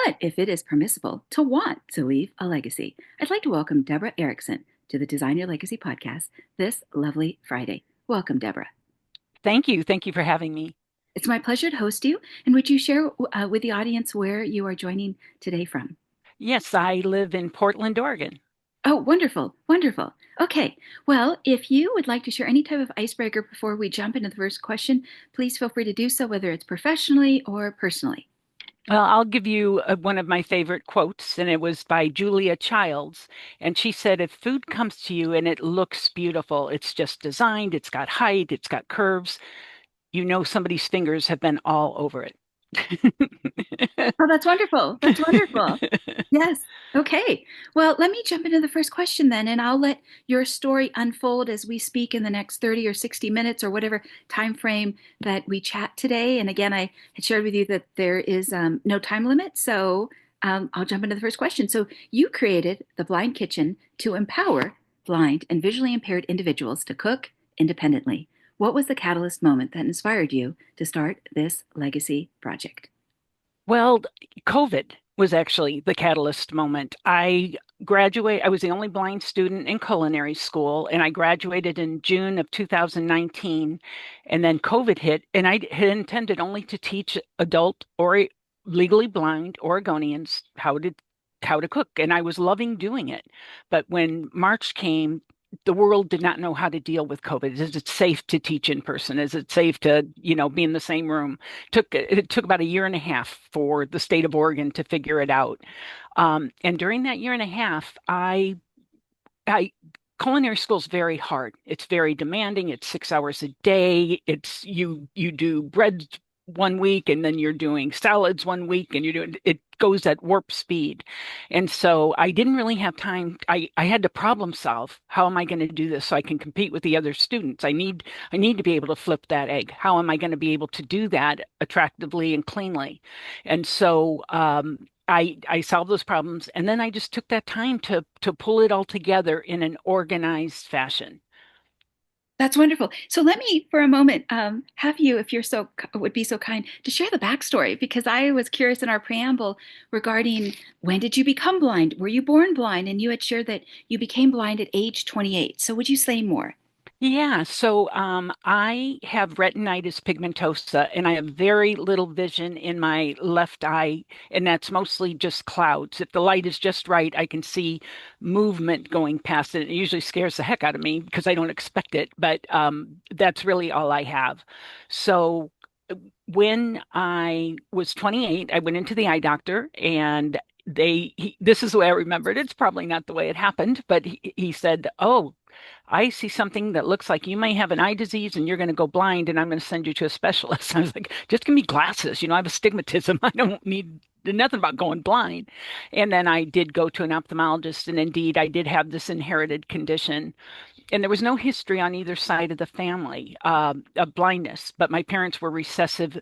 What if it is permissible to want to leave a legacy? I'd like to welcome Debra Erickson to the Design Your Legacy podcast this lovely Friday. Welcome, Debra. Thank you. Thank you for having me. It's my pleasure to host you. And would you share with the audience where you are joining today from? Yes, I live in Portland, Oregon. Oh, wonderful, wonderful. Okay, well, if you would like to share any type of icebreaker before we jump into the first question, please feel free to do so, whether it's professionally or personally. Well, I'll give you one of my favorite quotes, and it was by Julia Childs. And she said, if food comes to you and it looks beautiful, it's just designed, it's got height, it's got curves, you know somebody's fingers have been all over it. Oh, that's wonderful. That's wonderful. Yes. Okay. Well, let me jump into the first question then, and I'll let your story unfold as we speak in the next 30 or 60 minutes or whatever time frame that we chat today. And again, I had shared with you that there is no time limit. So I'll jump into the first question. So you created the Blind Kitchen to empower blind and visually impaired individuals to cook independently. What was the catalyst moment that inspired you to start this legacy project? Well, COVID was actually the catalyst moment. I was the only blind student in culinary school, and I graduated in June of 2019. And then COVID hit, and I had intended only to teach adult or legally blind Oregonians how to cook, and I was loving doing it. But when March came, the world did not know how to deal with COVID. Is it safe to teach in person? Is it safe to, be in the same room? It took about a year and a half for the state of Oregon to figure it out. And during that year and a half, I culinary school is very hard. It's very demanding. It's 6 hours a day. It's you do bread one week and then you're doing salads one week and you're doing it goes at warp speed. And so I didn't really have time. I had to problem solve. How am I going to do this so I can compete with the other students? I need to be able to flip that egg. How am I going to be able to do that attractively and cleanly? And so I solved those problems, and then I just took that time to pull it all together in an organized fashion. That's wonderful. So let me, for a moment, have you, if you're so would be so kind, to share the backstory because I was curious in our preamble regarding when did you become blind? Were you born blind? And you had shared that you became blind at age 28. So would you say more? Yeah, so I have retinitis pigmentosa, and I have very little vision in my left eye, and that's mostly just clouds. If the light is just right, I can see movement going past it. It usually scares the heck out of me because I don't expect it, but that's really all I have. So when I was 28, I went into the eye doctor, and this is the way I remember it. It's probably not the way it happened, but he said, "Oh, I see something that looks like you may have an eye disease and you're going to go blind, and I'm going to send you to a specialist." I was like, just give me glasses. I have astigmatism. I don't need nothing about going blind. And then I did go to an ophthalmologist, and indeed, I did have this inherited condition. And there was no history on either side of the family of blindness, but my parents were recessive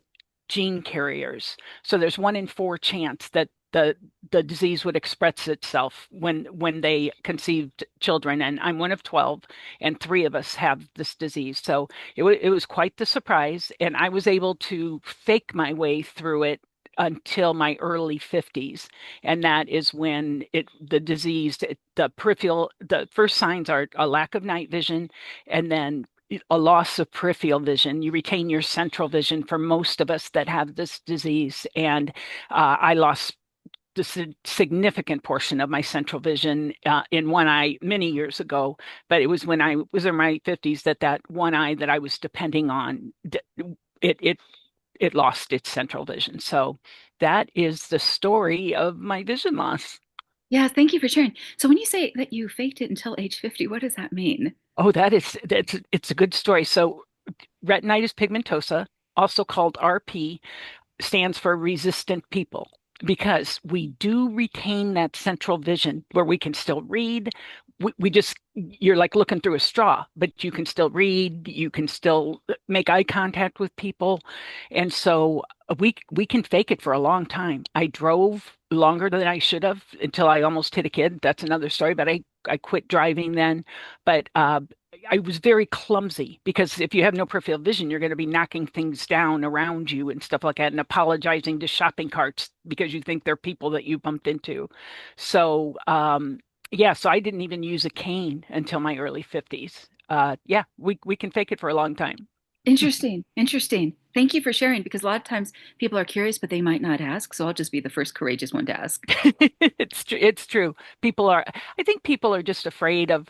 gene carriers. So there's 1 in 4 chance that the disease would express itself when they conceived children, and I'm one of 12, and 3 of us have this disease. So it was quite the surprise, and I was able to fake my way through it until my early 50s, and that is when the disease, the first signs are a lack of night vision, and then a loss of peripheral vision. You retain your central vision for most of us that have this disease. And I lost the significant portion of my central vision in one eye many years ago, but it was when I was in my 50s that one eye that I was depending on, it it it lost its central vision. So that is the story of my vision loss. Yes, thank you for sharing. So when you say that you faked it until age 50, what does that mean? Oh, it's a good story. So retinitis pigmentosa, also called RP, stands for resistant people because we do retain that central vision where we can still read. You're like looking through a straw, but you can still read, you can still make eye contact with people. And so we can fake it for a long time. I drove longer than I should have until I almost hit a kid. That's another story, but I quit driving then. But I was very clumsy because if you have no peripheral vision, you're going to be knocking things down around you and stuff like that and apologizing to shopping carts because you think they're people that you bumped into. So, yeah, so I didn't even use a cane until my early 50s. Yeah, we can fake it for a long time. Interesting. Interesting. Thank you for sharing because a lot of times people are curious, but they might not ask. So I'll just be the first courageous one to ask. It's true. It's true. I think people are just afraid of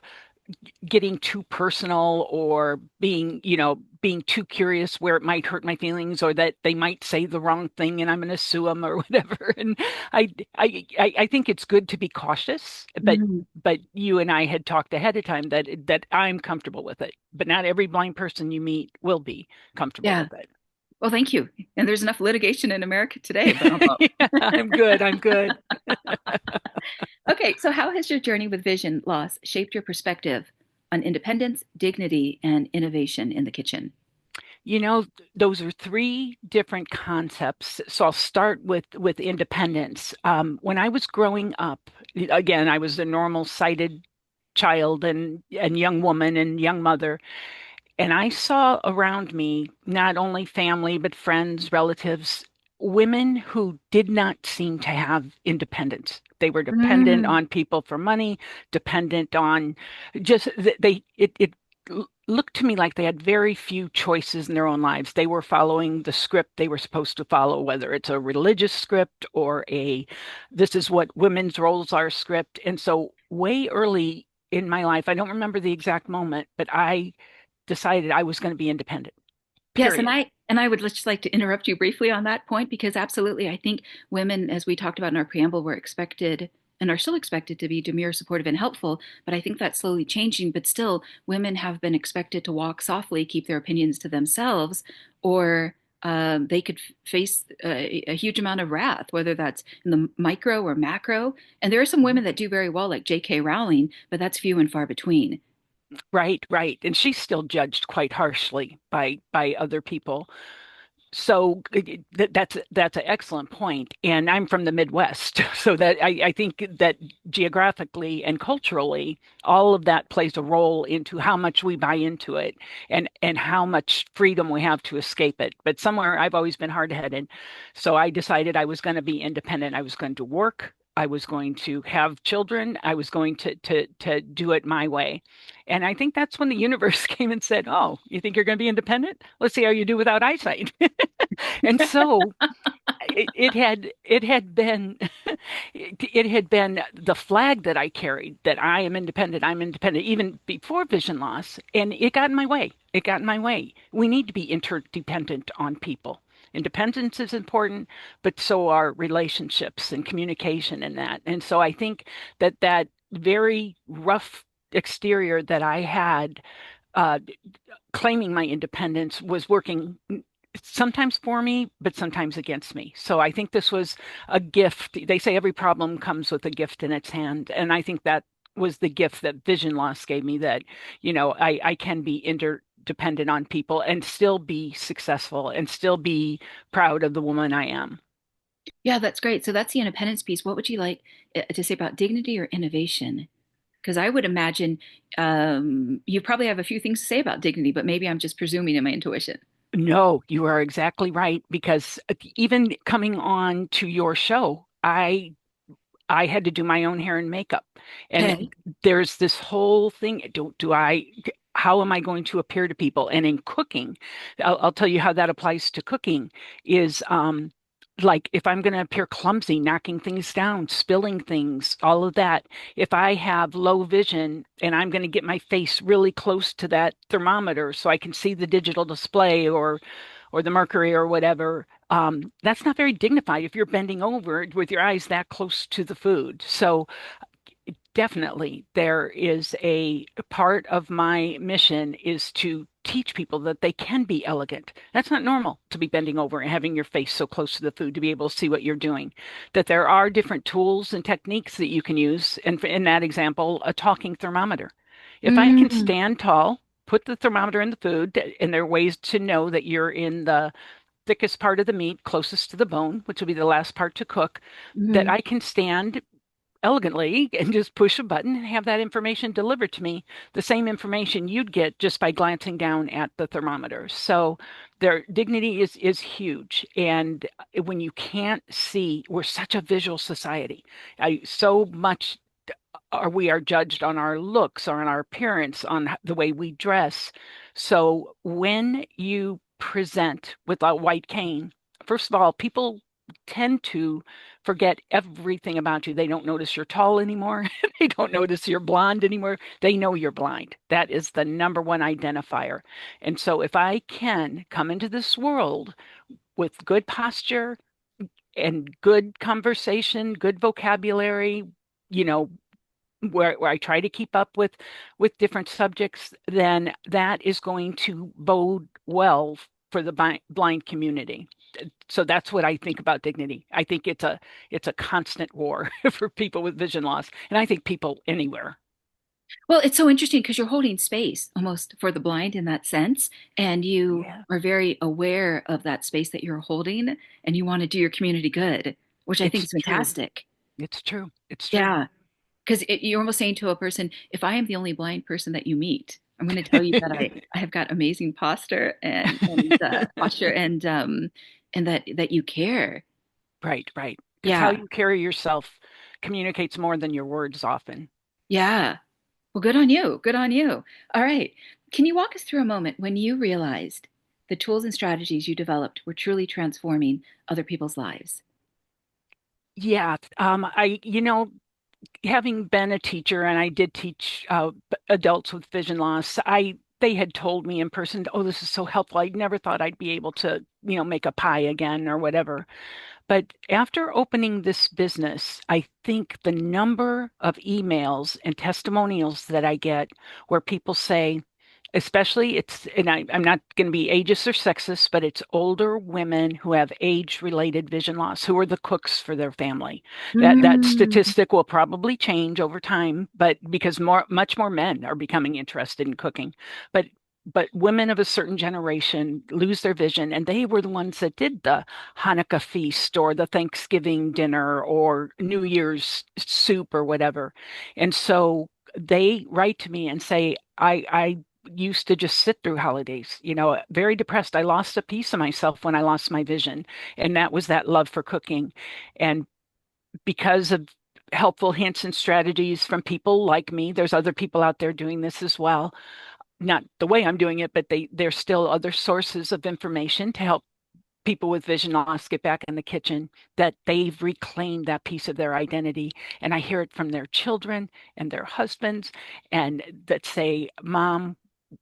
getting too personal or being too curious where it might hurt my feelings or that they might say the wrong thing and I'm going to sue them or whatever. And I think it's good to be cautious, Mhm. but you and I had talked ahead of time that I'm comfortable with it, but not every blind person you meet will be comfortable Yeah. with it. Well, thank you. And there's enough litigation in America today about. Yeah, I'm good. I'm good. Okay, so how has your journey with vision loss shaped your perspective on independence, dignity, and innovation in the kitchen? You know, those are three different concepts. So I'll start with independence. When I was growing up, again, I was a normal sighted child and young woman and young mother, and I saw around me not only family but friends, relatives, women who did not seem to have independence. They were dependent Mm, on people for money, dependent on just they it looked to me like they had very few choices in their own lives. They were following the script they were supposed to follow, whether it's a religious script or a this is what women's roles are script. And so way early in my life, I don't remember the exact moment, but I decided I was going to be independent, yes, and period. I would just like to interrupt you briefly on that point because absolutely, I think women, as we talked about in our preamble, were expected and are still expected to be demure, supportive, and helpful. But I think that's slowly changing. But still, women have been expected to walk softly, keep their opinions to themselves, or they could face a huge amount of wrath, whether that's in the micro or macro. And there are some women that do very well, like J.K. Rowling, but that's few and far between. Right, right. And she's still judged quite harshly by other people. So that's an excellent point. And I'm from the Midwest, so that I think that geographically and culturally, all of that plays a role into how much we buy into it and how much freedom we have to escape it. But somewhere I've always been hard-headed. So I decided I was going to be independent. I was going to work. I was going to have children. I was going to do it my way. And I think that's when the universe came and said, "Oh, you think you're going to be independent? Let's see how you do without eyesight." And so it had been it had been the flag that I carried that I am independent, I'm independent, even before vision loss, and it got in my way. It got in my way. We need to be interdependent on people. Independence is important, but so are relationships and communication and that. And so I think that very rough exterior that I had uh, claiming my independence was working sometimes for me, but sometimes against me. So I think this was a gift. They say every problem comes with a gift in its hand. And I think that was the gift that vision loss gave me that, I can be interdependent on people and still be successful and still be proud of the woman I am. Yeah, that's great. So that's the independence piece. What would you like to say about dignity or innovation? Because I would imagine you probably have a few things to say about dignity, but maybe I'm just presuming in my intuition. No, you are exactly right. Because even coming on to your show, I had to do my own hair and makeup. Okay. And there's this whole thing. How am I going to appear to people? And in cooking, I'll tell you how that applies to cooking is like if I'm going to appear clumsy, knocking things down, spilling things, all of that. If I have low vision and I'm going to get my face really close to that thermometer so I can see the digital display or the mercury or whatever, that's not very dignified if you're bending over with your eyes that close to the food. So definitely there is a part of my mission is to teach people that they can be elegant. That's not normal to be bending over and having your face so close to the food to be able to see what you're doing. That there are different tools and techniques that you can use. And in that example, a talking thermometer. If I can Mm-hmm. stand tall, put the thermometer in the food, and there are ways to know that you're in the thickest part of the meat, closest to the bone, which will be the last part to cook, that I can stand elegantly and just push a button and have that information delivered to me, the same information you'd get just by glancing down at the thermometer. So their dignity is huge. And when you can't see, we're such a visual society. So much we are judged on our looks or on our appearance, on the way we dress. So when you present with a white cane, first of all, people tend to forget everything about you. They don't notice you're tall anymore. They don't notice you're blonde anymore. They know you're blind. That is the number one identifier. And so if I can come into this world with good posture and good conversation, good vocabulary, you know, where I try to keep up with different subjects, then that is going to bode well for the blind community. So that's what I think about dignity. I think it's a constant war for people with vision loss, and I think people anywhere. Well, it's so interesting because you're holding space almost for the blind in that sense, and you Yeah, are very aware of that space that you're holding, and you want to do your community good, which I think it's is true. fantastic. It's true. It's true. Yeah, because you're almost saying to a person, if I am the only blind person that you meet, I'm going to tell you that I have got amazing posture and that you care. Right, right. Because how Yeah, you carry yourself communicates more than your words often. yeah. Well, good on you. Good on you. All right. Can you walk us through a moment when you realized the tools and strategies you developed were truly transforming other people's lives? Yeah, having been a teacher, and I did teach adults with vision loss, I they had told me in person, "Oh, this is so helpful. I never thought I'd be able to, make a pie again or whatever." But after opening this business, I think the number of emails and testimonials that I get where people say, especially and I'm not going to be ageist or sexist, but it's older women who have age-related vision loss, who are the cooks for their family. That Mm, statistic will probably change over time, but because much more men are becoming interested in cooking. But women of a certain generation lose their vision, and they were the ones that did the Hanukkah feast or the Thanksgiving dinner or New Year's soup or whatever. And so they write to me and say, I used to just sit through holidays, very depressed. I lost a piece of myself when I lost my vision, and that was that love for cooking. And because of helpful hints and strategies from people like me, there's other people out there doing this as well. Not the way I'm doing it, but there's still other sources of information to help people with vision loss get back in the kitchen, that they've reclaimed that piece of their identity. And I hear it from their children and their husbands, and that say, Mom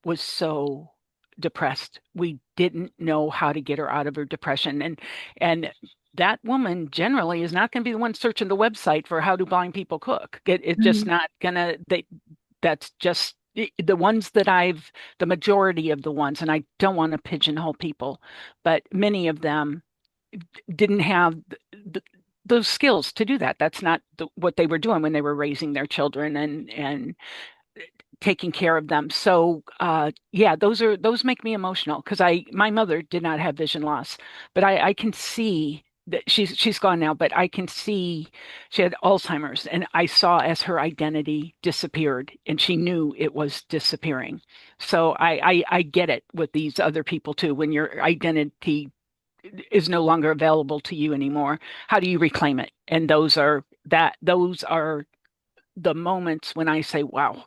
was so depressed. We didn't know how to get her out of her depression. And that woman generally is not going to be the one searching the website for how do blind people cook. It's just mm, not gonna that's just the ones that the majority of the ones, and I don't want to pigeonhole people, but many of them didn't have those skills to do that. That's not what they were doing when they were raising their children and taking care of them. So yeah, those make me emotional because my mother did not have vision loss, but I can see that she's gone now, but I can see she had Alzheimer's, and I saw as her identity disappeared, and she knew it was disappearing. So I get it with these other people too. When your identity is no longer available to you anymore, how do you reclaim it? And those are the moments when I say, wow,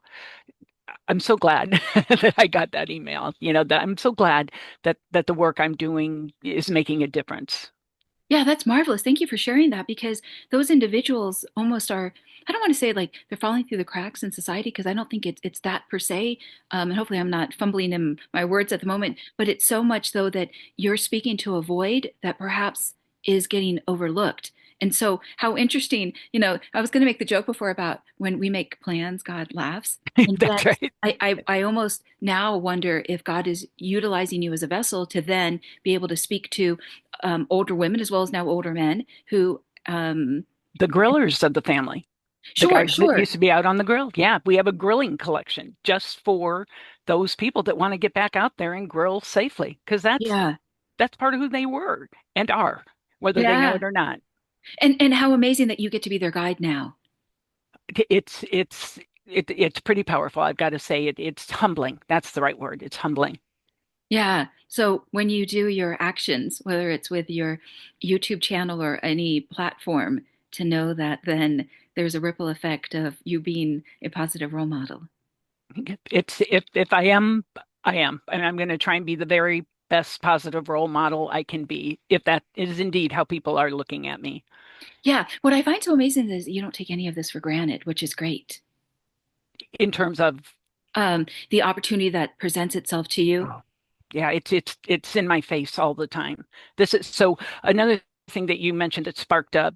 I'm so glad that I got that email. That I'm so glad that the work I'm doing is making a difference. yeah, that's marvelous. Thank you for sharing that because those individuals almost are, I don't want to say like they're falling through the cracks in society because I don't think it's that per se. And hopefully I'm not fumbling in my words at the moment, but it's so much though that you're speaking to a void that perhaps is getting overlooked. And so how interesting, I was going to make the joke before about when we make plans, God laughs. And That's yet right. I almost now wonder if God is utilizing you as a vessel to then be able to speak to older women as well as now older men who, The grillers of the family, the sure, guys that sure. used to be out on the grill. Yeah, we have a grilling collection just for those people that want to get back out there and grill safely, because Yeah. that's part of who they were and are, whether they know Yeah. it or not. And how amazing that you get to be their guide now. It's pretty powerful. I've got to say it's humbling. That's the right word. It's humbling. Yeah. So when you do your actions, whether it's with your YouTube channel or any platform, to know that then there's a ripple effect of you being a positive role model. It's if I am, and I'm going to try and be the very best positive role model I can be, if that is indeed how people are looking at me Yeah. What I find so amazing is you don't take any of this for granted, which is great. in terms of, The opportunity that presents itself to you. oh, yeah, it's in my face all the time. This is so another thing that you mentioned that sparked a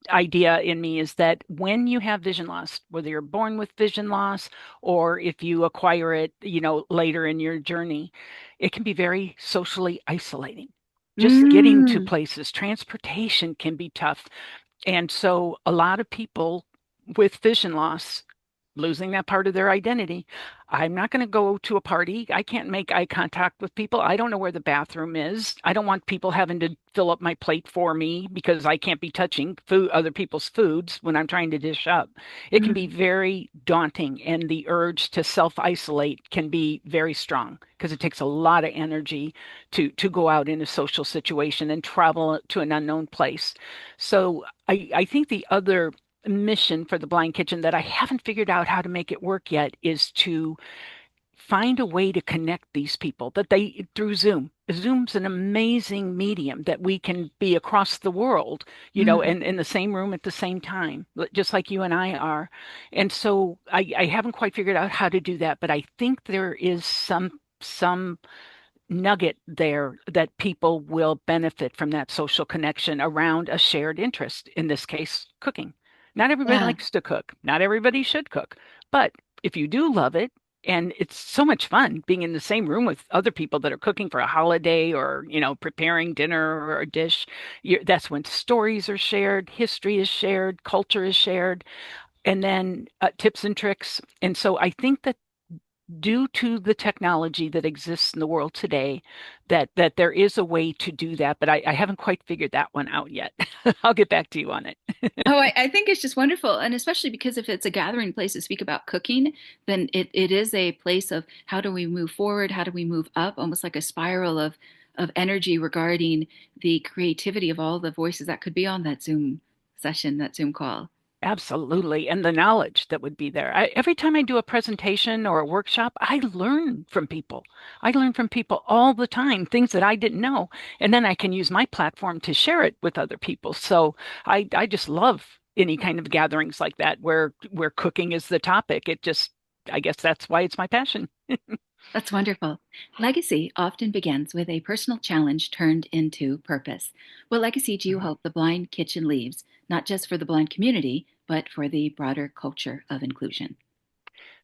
idea in me is that when you have vision loss, whether you're born with vision loss or if you acquire it, later in your journey, it can be very socially isolating. Just getting to Mm. places, transportation can be tough. And so a lot of people with vision loss losing that part of their identity. I'm not going to go to a party. I can't make eye contact with people. I don't know where the bathroom is. I don't want people having to fill up my plate for me because I can't be touching food, other people's foods when I'm trying to dish up. It can be Mm. very daunting, and the urge to self-isolate can be very strong because it takes a lot of energy to go out in a social situation and travel to an unknown place. So I think the other mission for the Blind Kitchen that I haven't figured out how to make it work yet is to find a way to connect these people that they through Zoom. Zoom's an amazing medium that we can be across the world, Mm. and in the same room at the same time, just like you and I are. And so I haven't quite figured out how to do that, but I think there is some nugget there that people will benefit from that social connection around a shared interest, in this case, cooking. Not everybody Yeah. likes to cook. Not everybody should cook. But if you do love it, and it's so much fun being in the same room with other people that are cooking for a holiday or, preparing dinner or a dish, that's when stories are shared, history is shared, culture is shared, and then tips and tricks. And so I think that due to the technology that exists in the world today, that there is a way to do that, but I haven't quite figured that one out yet. I'll get back to you on it. Oh, I think it's just wonderful. And especially because if it's a gathering place to speak about cooking, then it is a place of how do we move forward? How do we move up? Almost like a spiral of energy regarding the creativity of all the voices that could be on that Zoom session, that Zoom call. Absolutely. And the knowledge that would be there. Every time I do a presentation or a workshop, I learn from people. I learn from people all the time, things that I didn't know. And then I can use my platform to share it with other people. So I just love any kind of gatherings like that where cooking is the topic. I guess that's why it's my passion. That's wonderful. Legacy often begins with a personal challenge turned into purpose. What legacy do you hope the Blind Kitchen leaves, not just for the blind community, but for the broader culture of inclusion?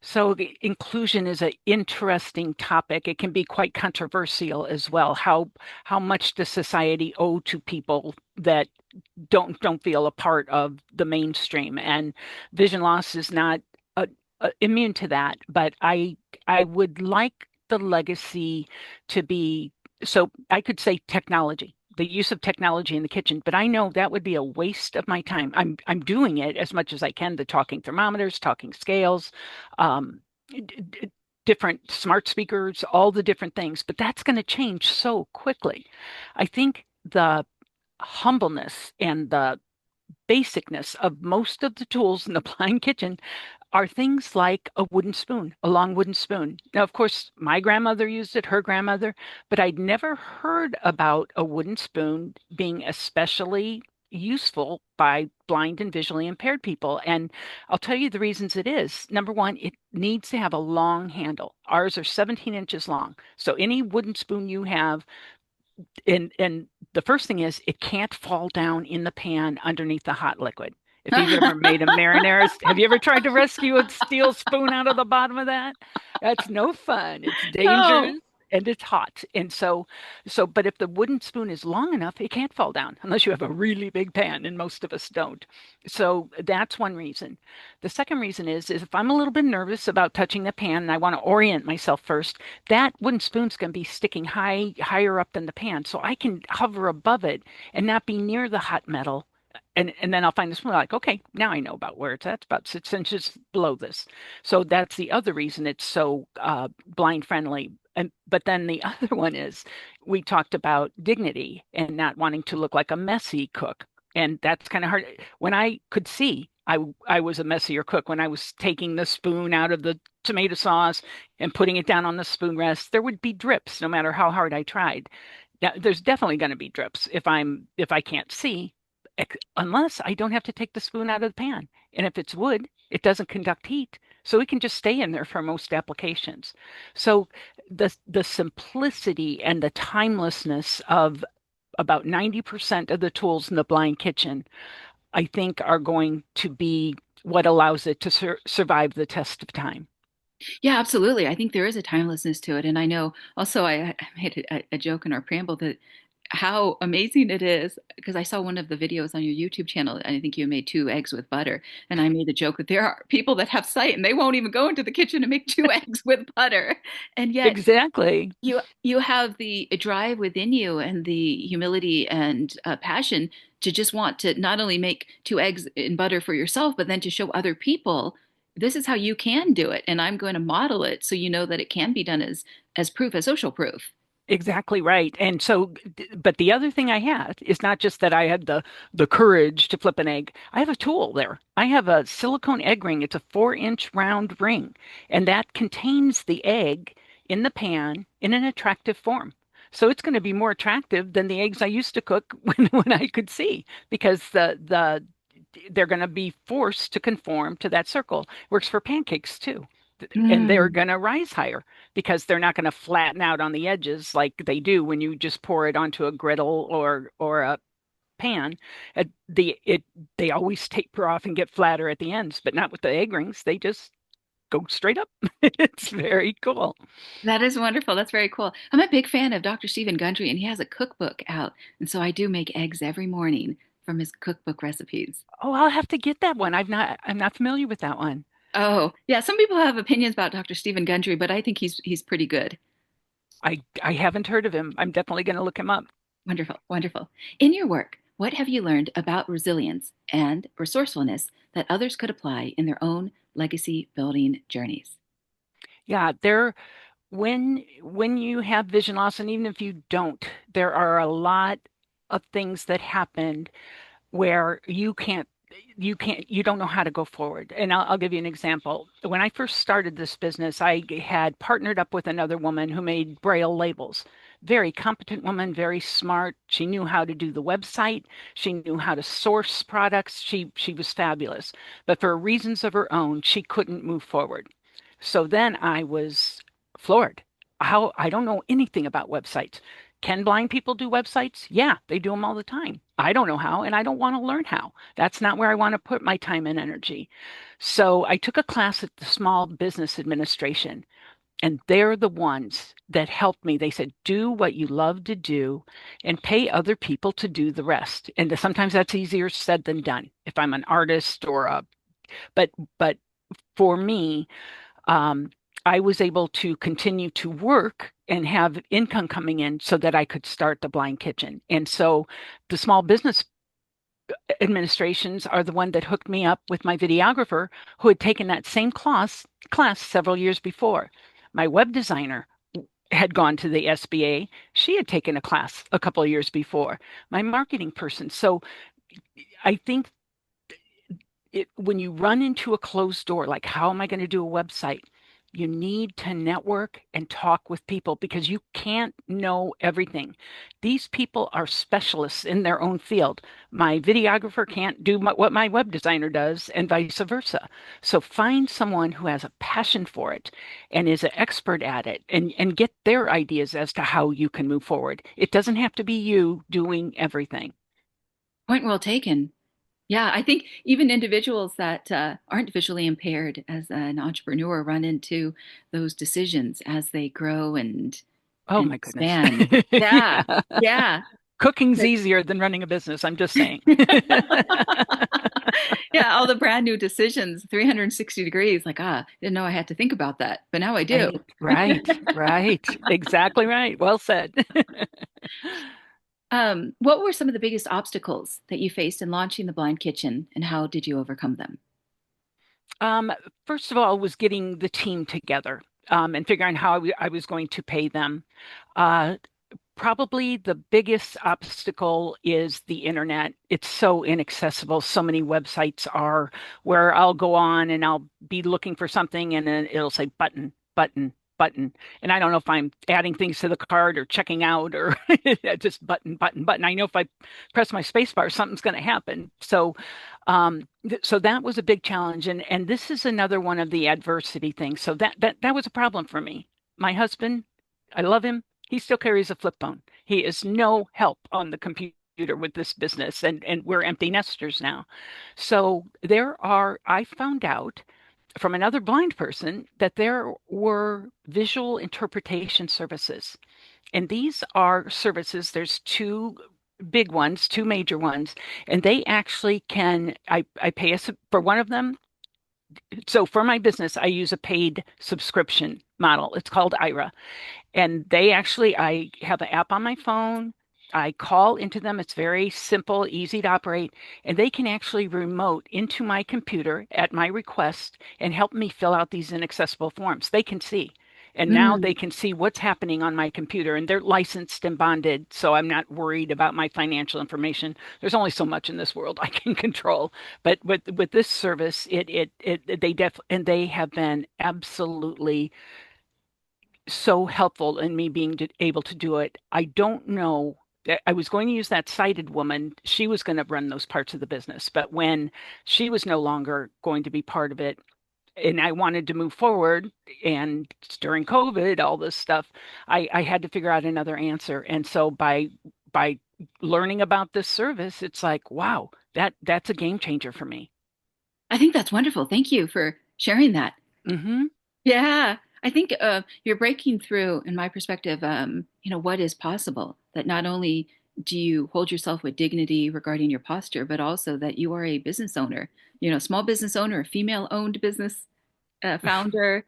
So the inclusion is an interesting topic. It can be quite controversial as well. How much does society owe to people that don't feel a part of the mainstream? And vision loss is not immune to that. But I would like the legacy to be, so I could say technology. The use of technology in the kitchen, but I know that would be a waste of my time. I'm doing it as much as I can, the talking thermometers, talking scales, um, different smart speakers, all the different things, but that's going to change so quickly. I think the humbleness and the basicness of most of the tools in the blind kitchen are things like a wooden spoon, a long wooden spoon. Now, of course, my grandmother used it, her grandmother, but I'd never heard about a wooden spoon being especially useful by blind and visually impaired people. And I'll tell you the reasons it is. Number one, it needs to have a long handle. Ours are 17 inches long. So any wooden spoon you have, and the first thing is it can't fall down in the pan underneath the hot liquid. If you've ever made a marinara, have you ever tried to rescue a steel spoon out of the bottom of that? That's no fun. It's Oh, dangerous and it's hot. And but if the wooden spoon is long enough, it can't fall down unless you have a really big pan, and most of us don't. So that's one reason. The second reason is if I'm a little bit nervous about touching the pan and I want to orient myself first, that wooden spoon's going to be sticking higher up than the pan. So I can hover above it and not be near the hot metal and then I'll find the spoon like, okay, now I know about where it's at. It's about 6 inches below this. So that's the other reason it's so blind friendly. And but then the other one is we talked about dignity and not wanting to look like a messy cook. And that's kind of hard. When I could see, I was a messier cook. When I was taking the spoon out of the tomato sauce and putting it down on the spoon rest, there would be drips no matter how hard I tried. Now, there's definitely going to be drips if I can't see, unless I don't have to take the spoon out of the pan. And if it's wood, it doesn't conduct heat, so it can just stay in there for most applications. So the simplicity and the timelessness of about 90% of the tools in the blind kitchen, I think, are going to be what allows it to survive the test of time. Yeah, absolutely. I think there is a timelessness to it. And I know also I made a joke in our preamble that how amazing it is because I saw one of the videos on your YouTube channel. And I think you made two eggs with butter. And I made the joke that there are people that have sight and they won't even go into the kitchen to make two eggs with butter. And yet Exactly. you have the drive within you and the humility and passion to just want to not only make two eggs in butter for yourself, but then to show other people this is how you can do it, and I'm going to model it so you know that it can be done as proof, as social proof. Exactly right. And so, but the other thing I had is not just that I had the courage to flip an egg. I have a tool there. I have a silicone egg ring. It's a 4-inch round ring, and that contains the egg in the pan in an attractive form. So it's going to be more attractive than the eggs I used to cook when I could see, because they're going to be forced to conform to that circle. Works for pancakes too. And they're Mm. going to rise higher because they're not going to flatten out on the edges like they do when you just pour it onto a griddle or a pan. They always taper off and get flatter at the ends, but not with the egg rings. They just go straight up. It's very cool. That is wonderful. That's very cool. I'm a big fan of Dr. Stephen Gundry, and he has a cookbook out. And so I do make eggs every morning from his cookbook recipes. Oh, I'll have to get that one. I'm not familiar with that one. Oh, yeah. Some people have opinions about Dr. Stephen Gundry, but I think he's pretty good. I haven't heard of him. I'm definitely going to look him up. Wonderful, wonderful. In your work, what have you learned about resilience and resourcefulness that others could apply in their own legacy building journeys? Yeah, when you have vision loss, and even if you don't, there are a lot of things that happen where you don't know how to go forward. And I'll give you an example. When I first started this business, I had partnered up with another woman who made Braille labels. Very competent woman, very smart. She knew how to do the website. She knew how to source products. She was fabulous. But for reasons of her own, she couldn't move forward. So then I was floored. How I don't know anything about websites. Can blind people do websites? Yeah, they do them all the time. I don't know how, and I don't want to learn how. That's not where I want to put my time and energy. So I took a class at the Small Business Administration, and they're the ones that helped me. They said, do what you love to do and pay other people to do the rest. And sometimes that's easier said than done. If I'm an artist or but for me, um, I was able to continue to work and have income coming in so that I could start the blind kitchen. And so the small business administrations are the one that hooked me up with my videographer who had taken that same class several years before. My web designer had gone to the SBA. She had taken a class a couple of years before. My marketing person. So I think when you run into a closed door, like how am I going to do a website? You need to network and talk with people because you can't know everything. These people are specialists in their own field. My videographer can't do what my web designer does, and vice versa. So find someone who has a passion for it and is an expert at it and get their ideas as to how you can move forward. It doesn't have to be you doing everything. Point well taken. Yeah, I think even individuals that aren't visually impaired as an entrepreneur run into those decisions as they grow Oh and my goodness. expand. Yeah, Yeah. yeah. Cooking's easier than running a business. I'm just saying. Yeah, all the brand new decisions, 360 degrees, like, didn't know I had to think about that, but now I do. Right, right, right. Exactly right. Well said. What were some of the biggest obstacles that you faced in launching the Blind Kitchen, and how did you overcome them? Um, First of all, was getting the team together, and figuring how I was going to pay them. Uh, Probably the biggest obstacle is the internet. It's so inaccessible. So many websites are where I'll go on and I'll be looking for something and then it'll say button, button, button. And I don't know if I'm adding things to the cart or checking out or just button, button, button. I know if I press my space bar, something's going to happen. So, so that was a big challenge. And this is another one of the adversity things. So that was a problem for me. My husband, I love him. He still carries a flip phone. He is no help on the computer with this business, and we're empty nesters now. So I found out from another blind person that there were visual interpretation services. And these are services, there's two big ones, two major ones, and they actually I pay us for one of them. So for my business, I use a paid subscription model. It's called IRA. And I have an app on my phone. I call into them. It's very simple, easy to operate, and they can actually remote into my computer at my request and help me fill out these inaccessible forms. They can see. And now Mm, they can see what's happening on my computer, and they're licensed and bonded, so I'm not worried about my financial information. There's only so much in this world I can control. But with this service, they have been absolutely so helpful in me being able to do it. I don't know. I was going to use that sighted woman. She was going to run those parts of the business. But when she was no longer going to be part of it, and I wanted to move forward, and during COVID, all this stuff, I had to figure out another answer. And so by learning about this service, it's like, wow, that's a game changer for me. I think that's wonderful. Thank you for sharing that. Hmm. Yeah, I think you're breaking through, in my perspective, what is possible. That not only do you hold yourself with dignity regarding your posture, but also that you are a business owner, small business owner, a female-owned business founder,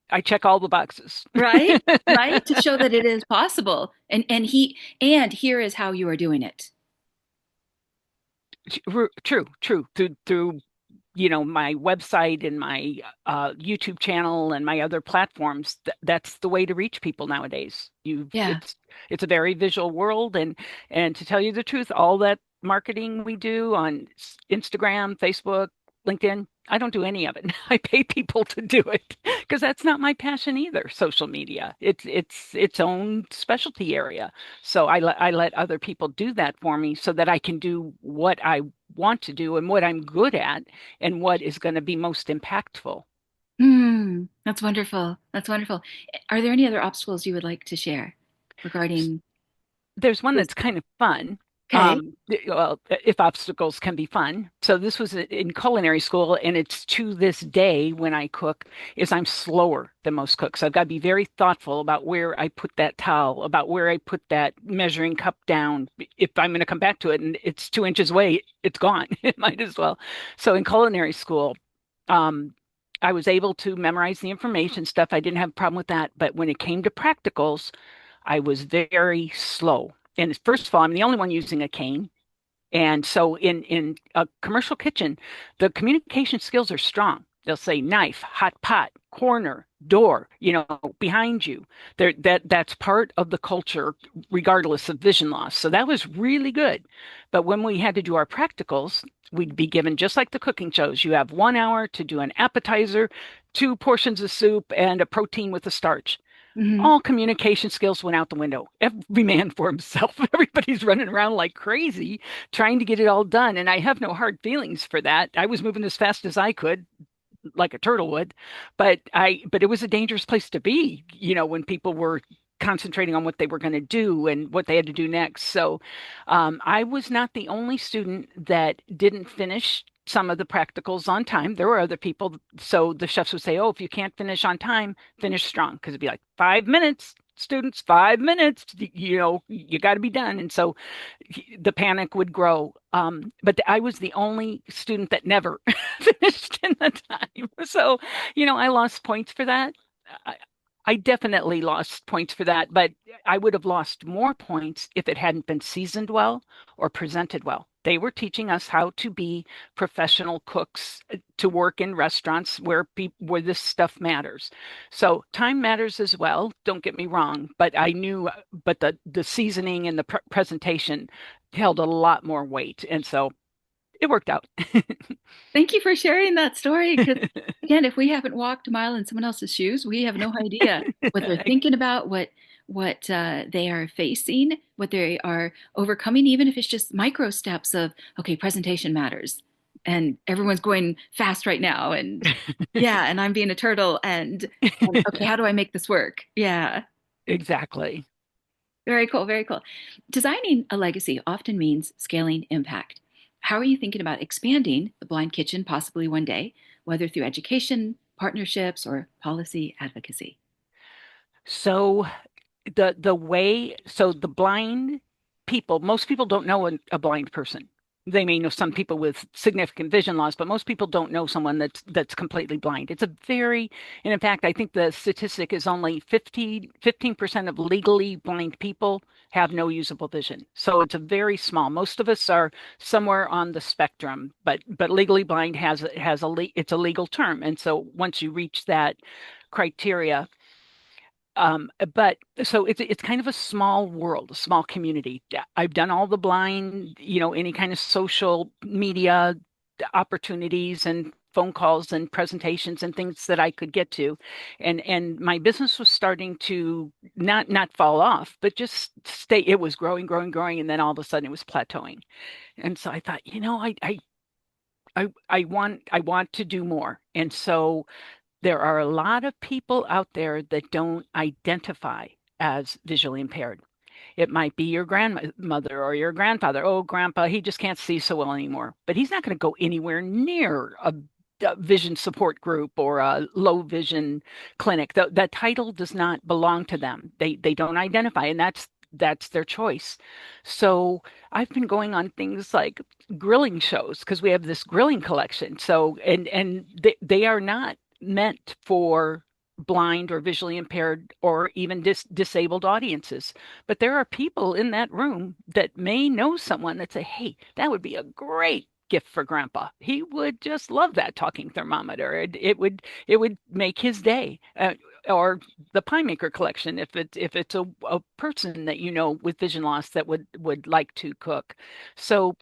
I check all the boxes. right? Right? To show that it is possible. And here is how you are doing it. True, true. Through my website and my YouTube channel and my other platforms, that's the way to reach people nowadays. Yeah. It's a very visual world, and to tell you the truth, all that marketing we do on Instagram, Facebook, LinkedIn, I don't do any of it. I pay people to do it because that's not my passion either. Social media, it's its own specialty area. So I let other people do that for me so that I can do what I want to do and what I'm good at and what is going to be most impactful. That's wonderful. That's wonderful. Are there any other obstacles you would like to share regarding There's one this? that's kind of fun. Okay. Well, if obstacles can be fun. So this was in culinary school, and it's to this day when I cook, is I'm slower than most cooks. I've got to be very thoughtful about where I put that towel, about where I put that measuring cup down. If I'm going to come back to it and it's 2 inches away, it's gone. It might as well. So in culinary school, um, I was able to memorize the information stuff. I didn't have a problem with that. But when it came to practicals, I was very slow. And first of all, I'm the only one using a cane. And so in a commercial kitchen, the communication skills are strong. They'll say knife, hot pot, corner, door, behind you. That's part of the culture, regardless of vision loss. So that was really good. But when we had to do our practicals, we'd be given just like the cooking shows. You have 1 hour to do an appetizer, two portions of soup, and a protein with a starch. Hmm. All communication skills went out the window. Every man for himself. Everybody's running around like crazy trying to get it all done. And I have no hard feelings for that. I was moving as fast as I could, like a turtle would. But it was a dangerous place to be, when people were concentrating on what they were going to do and what they had to do next. So I was not the only student that didn't finish some of the practicals on time. There were other people. So the chefs would say, oh, if you can't finish on time, finish strong. Because it'd be like 5 minutes, students, 5 minutes, you got to be done. And so the panic would grow. But I was the only student that never finished in the time. So, I lost points for that. I definitely lost points for that, but I would have lost more points if it hadn't been seasoned well or presented well. They were teaching us how to be professional cooks, to work in restaurants where this stuff matters. So time matters as well, don't get me wrong, but I knew but the seasoning and the presentation held a lot more weight, and so it worked out. Thank you for sharing that story. Because again, if we haven't walked a mile in someone else's shoes, we have no idea what they're thinking about, what they are facing, what they are overcoming, even if it's just micro steps of, okay, presentation matters, and everyone's going fast right now, and yeah, and I'm being a turtle, and okay, how do I make this work? Yeah. Exactly. Very cool, very cool. Designing a legacy often means scaling impact. How are you thinking about expanding the Blind Kitchen possibly one day, whether through education, partnerships, or policy advocacy? So the blind people, most people don't know a blind person. They may know some people with significant vision loss, but most people don't know someone that's completely blind. It's a very, and in fact, I think the statistic is only 15% of legally blind people have no usable vision. So it's a very small. Most of us are somewhere on the spectrum, but legally blind it's a legal term. And so once you reach that criteria, but so it's kind of a small world, a small community. Yeah, I've done all the blind, any kind of social media opportunities and phone calls and presentations and things that I could get to. And my business was starting to not fall off, but just stay. It was growing, growing, growing, and then all of a sudden it was plateauing. And so I thought, I want to do more. And so there are a lot of people out there that don't identify as visually impaired. It might be your grandmother or your grandfather. Oh, grandpa, he just can't see so well anymore. But he's not going to go anywhere near a vision support group or a low vision clinic. That title does not belong to them. They don't identify, and that's their choice. So I've been going on things like grilling shows because we have this grilling collection. So and they are not meant for blind or visually impaired or even disabled audiences. But there are people in that room that may know someone that say, hey, that would be a great gift for grandpa. He would just love that talking thermometer. It would make his day. Or the pie maker collection if it's a person that you know with vision loss that would like to cook. So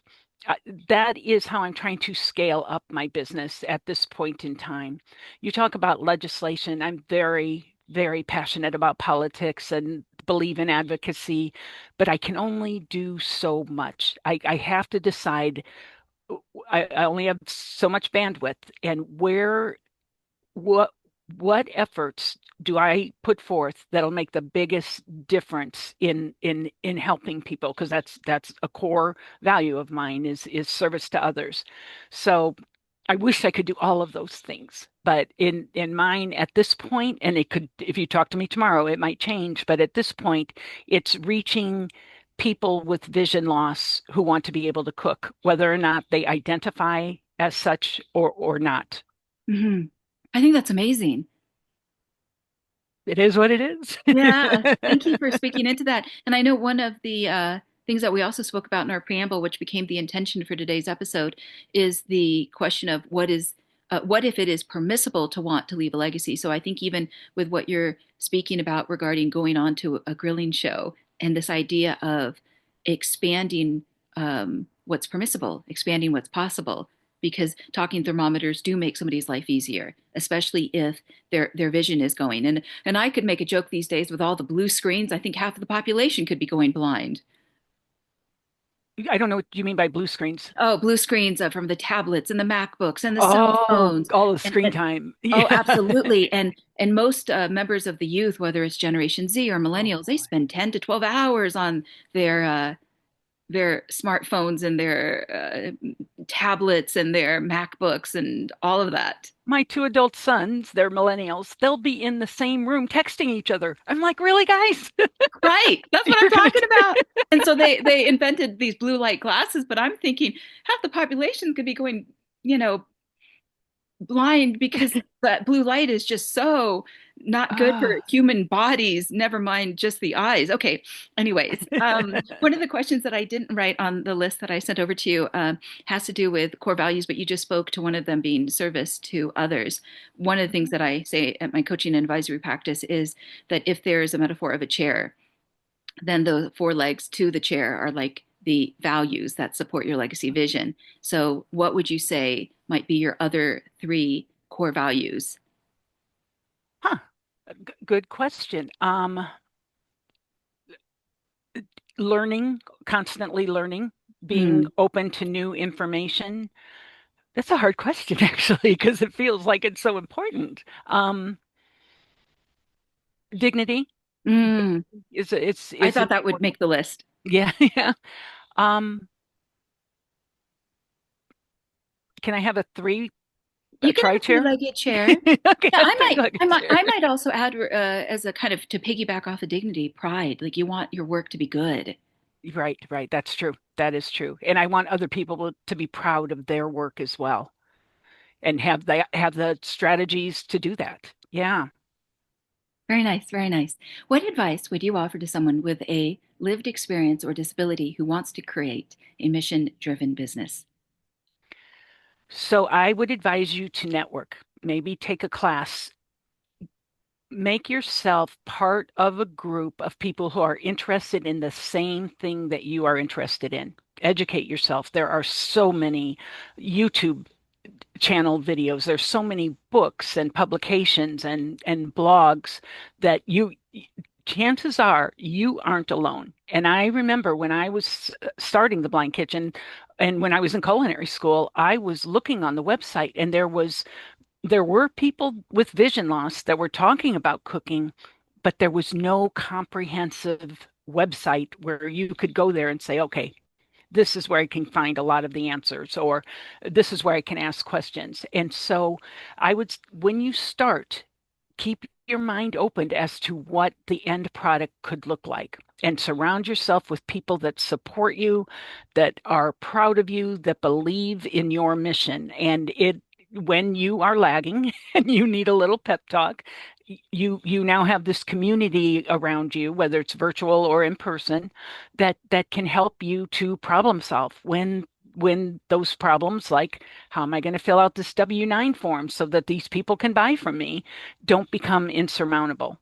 uh, that is how I'm trying to scale up my business at this point in time. You talk about legislation. I'm very, very passionate about politics and believe in advocacy, but I can only do so much. I have to decide. I only have so much bandwidth, and what what efforts do I put forth that'll make the biggest difference in helping people? Because that's a core value of mine is service to others. So I wish I could do all of those things, but in mine at this point, and it could, if you talk to me tomorrow, it might change, but at this point, it's reaching people with vision loss who want to be able to cook, whether or not they identify as such or not. Hmm. I think that's amazing. It is what it is. Yeah, thank you for speaking into that. And I know one of the things that we also spoke about in our preamble, which became the intention for today's episode, is the question of what if it is permissible to want to leave a legacy? So I think even with what you're speaking about regarding going on to a grilling show and this idea of expanding what's permissible, expanding what's possible, because talking thermometers do make somebody's life easier, especially if their vision is going. And I could make a joke these days with all the blue screens. I think half of the population could be going blind. I don't know what you mean by blue screens. Oh, blue screens from the tablets and the MacBooks and the cell Oh, phones. all the And, screen time. oh, Yeah. absolutely. And most members of the youth, whether it's Generation Z or Oh millennials, they boy. spend 10 to 12 hours on their smartphones and their tablets and their MacBooks and all of that. My two adult sons, they're millennials. They'll be in the same room texting each other. I'm like, really, guys? Right. That's what I'm You're gonna talking about. And so they invented these blue light glasses, but I'm thinking half the population could be going, you know, blind because that blue light is just so not good for Ah. human bodies, never mind just the eyes. Okay. Anyways, one of the questions that I didn't write on the list that I sent over to you has to do with core values, but you just spoke to one of them being service to others. One of the things that I say at my coaching and advisory practice is that if there's a metaphor of a chair, then the four legs to the chair are like the values that support your legacy vision. So, what would you say might be your other three core values? Huh. Good question. Learning, constantly learning, being Mm, open to new information. That's a hard question, actually, because it feels like it's so important. Dignity mm. I is thought that would important. make the list. Yeah, yeah. Um, can I have a You can have tri a chair? three-legged chair. Okay, Yeah, a I might, three-legged chair. I might also add as a kind of to piggyback off of dignity, pride. Like you want your work to be good. Right, right. That's true. That is true. And I want other people to be proud of their work as well and have the strategies to do that. Yeah. Very nice, very nice. What advice would you offer to someone with a lived experience or disability who wants to create a mission-driven business? So I would advise you to network, maybe take a class, make yourself part of a group of people who are interested in the same thing that you are interested in. Educate yourself. There are so many YouTube channel videos. There's so many books and publications and blogs that chances are you aren't alone. And I remember when I was starting the Blind Kitchen and when I was in culinary school, I was looking on the website and there were people with vision loss that were talking about cooking, but there was no comprehensive website where you could go there and say, okay, this is where I can find a lot of the answers, or this is where I can ask questions. And so when you start, keep your mind open as to what the end product could look like and surround yourself with people that support you, that are proud of you, that believe in your mission. When you are lagging and you need a little pep talk, you now have this community around you, whether it's virtual or in person, that can help you to problem solve when those problems, like how am I going to fill out this W-9 form so that these people can buy from me, don't become insurmountable.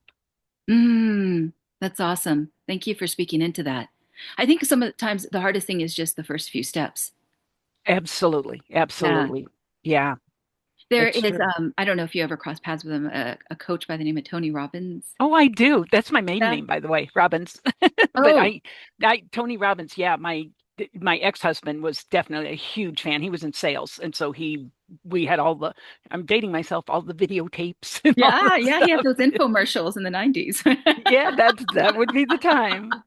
Mm, that's awesome. Thank you for speaking into that. I think some of the times the hardest thing is just the first few steps. Absolutely, Yeah. absolutely. Yeah, There it's is, true. I don't know if you ever crossed paths with him, a coach by the name of Tony Robbins. Oh, I do. That's my maiden Yeah. name, by the way, Robbins. But Oh, Tony Robbins, yeah, my ex-husband was definitely a huge fan. He was in sales, and so we had I'm dating myself, all the videotapes and all the yeah, yeah. He had stuff. those infomercials in the 90s. Yeah, that would be the time.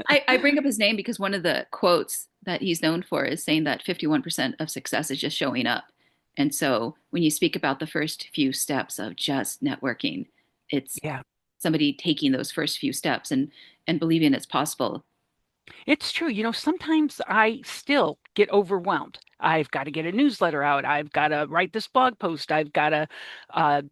I bring up his name because one of the quotes that he's known for is saying that 51% of success is just showing up. And so when you speak about the first few steps of just networking, it's Yeah. somebody taking those first few steps and believing it's possible. It's true. Sometimes I still get overwhelmed. I've got to get a newsletter out. I've got to write this blog post. I've got to uh,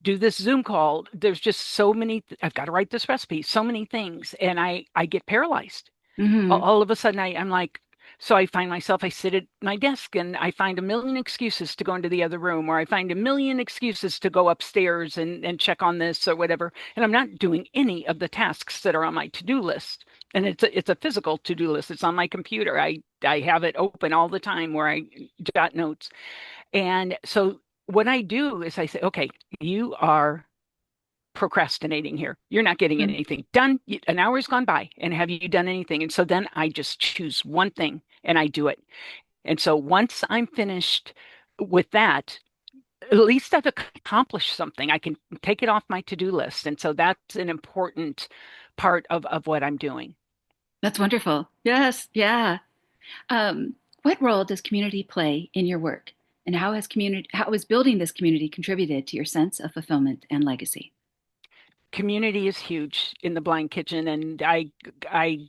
do this Zoom call. There's just so many. I've got to write this recipe. So many things, and I get paralyzed. Hmm. All of a sudden, I'm like, so I find myself. I sit at my desk and I find a million excuses to go into the other room, or I find a million excuses to go upstairs and check on this or whatever. And I'm not doing any of the tasks that are on my to-do list. And it's a physical to-do list. It's on my computer. I have it open all the time where I jot notes. And so what I do is I say, okay, you are procrastinating here. You're not getting anything done. An hour's gone by, and have you done anything? And so then I just choose one thing and I do it. And so once I'm finished with that, at least I've accomplished something. I can take it off my to-do list. And so that's an important part of what I'm doing. That's wonderful. Yes, yeah. What role does community play in your work? And how has building this community contributed to your sense of fulfillment and legacy? Community is huge in the Blind Kitchen, and I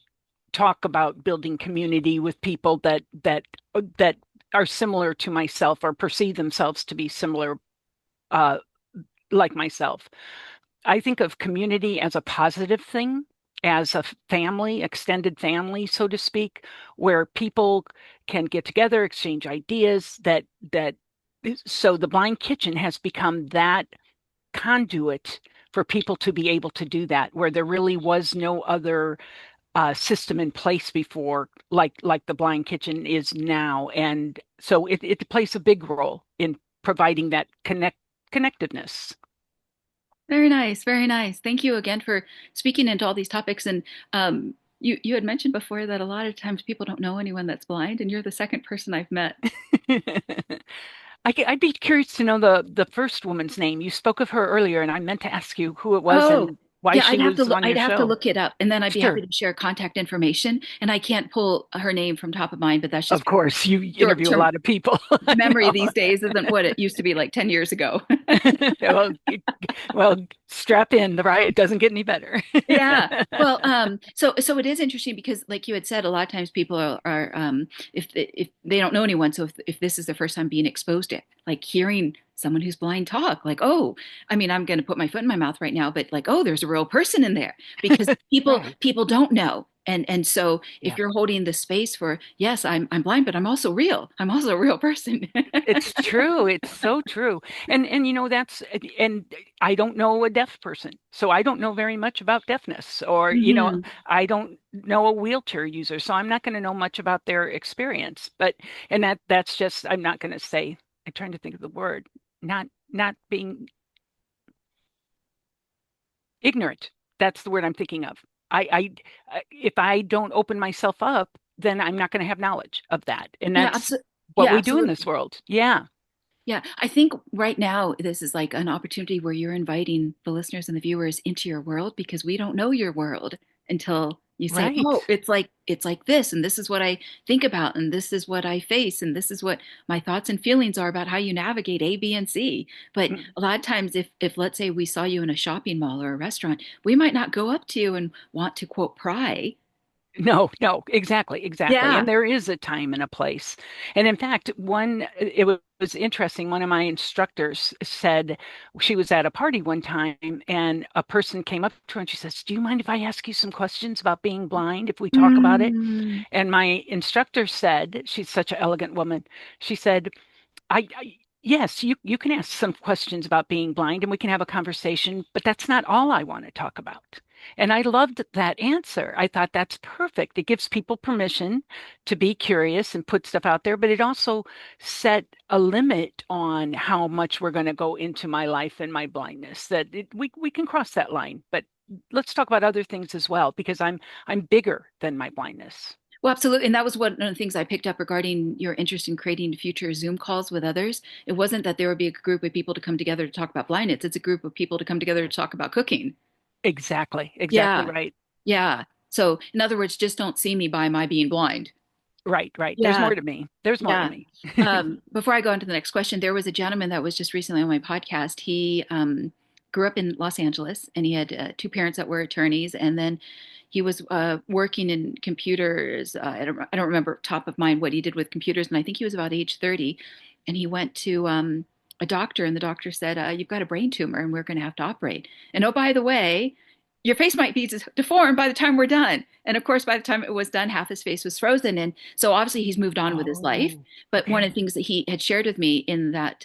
talk about building community with people that are similar to myself or perceive themselves to be similar, uh, like myself. I think of community as a positive thing, as a family, extended family, so to speak, where people can get together, exchange ideas. So the Blind Kitchen has become that conduit for people to be able to do that, where there really was no other system in place before, like the Blind Kitchen is now, and so it plays a big role in providing that connectiveness. Very nice, very nice. Thank you again for speaking into all these topics. And you had mentioned before that a lot of times people don't know anyone that's blind, and you're the second person I've met. I'd be curious to know the first woman's name. You spoke of her earlier, and I meant to ask you who it was Oh, and why yeah, she was on I'd your have to show. look it up, and then I'd be happy Sure. to share contact information. And I can't pull her name from top of mind, but that's Of just course, you short interview a term lot of people. I memory know. these days isn't what it used to be like 10 years ago. Well, well, strap in. The riot doesn't get any better. Yeah. Well, so it is interesting because, like you had said, a lot of times people are if they don't know anyone, so if this is their first time being exposed to it, like hearing someone who's blind talk, like, oh, I mean, I'm going to put my foot in my mouth right now, but like, oh, there's a real person in there because Right. people don't know. And so if Yeah. you're holding the space for, yes, I'm blind, but I'm also real. I'm also a real person. It's true. It's so true. And that's and I don't know a deaf person. So I don't know very much about deafness or Hmm. I don't know a wheelchair user. So I'm not going to know much about their experience. But and that's just I'm not going to say I'm trying to think of the word. Not being ignorant. That's the word I'm thinking of. If I don't open myself up, then I'm not going to have knowledge of that. And Yeah, that's absolutely. what Yeah, we do in this absolutely. world. Yeah. Yeah, I think right now this is like an opportunity where you're inviting the listeners and the viewers into your world because we don't know your world until you say, Right. "Oh, it's like this and this is what I think about and this is what I face and this is what my thoughts and feelings are about how you navigate A, B, and C." But Mm. a lot of times if let's say we saw you in a shopping mall or a restaurant, we might not go up to you and want to quote pry. No, no, exactly, exactly. And Yeah. there is a time and a place. And in fact, was interesting. One of my instructors said she was at a party one time and a person came up to her and she says, "Do you mind if I ask you some questions about being blind if we talk about it?" Mm. And my instructor said, she's such an elegant woman. She said, yes, you can ask some questions about being blind and we can have a conversation, but that's not all I want to talk about. And I loved that answer. I thought that's perfect. It gives people permission to be curious and put stuff out there, but it also set a limit on how much we're going to go into my life and my blindness. We can cross that line, but let's talk about other things as well because I'm bigger than my blindness. Well, absolutely. And that was one of the things I picked up regarding your interest in creating future Zoom calls with others. It wasn't that there would be a group of people to come together to talk about blindness. It's a group of people to come together to talk about cooking. Exactly, exactly Yeah. right. Yeah. So, in other words, just don't see me by my being blind. Right, right. There's Yeah. more to me. There's more to Yeah. me. Before I go on to the next question, there was a gentleman that was just recently on my podcast. He grew up in Los Angeles and he had two parents that were attorneys. And then he was working in computers. I don't remember top of mind what he did with computers. And I think he was about age 30. And he went to a doctor, and the doctor said, "You've got a brain tumor and we're going to have to operate. And oh, by the way, your face might be deformed by the time we're done." And of course, by the time it was done, half his face was frozen. And so obviously he's moved on with his life. Oh, But one of the okay. things that he had shared with me in that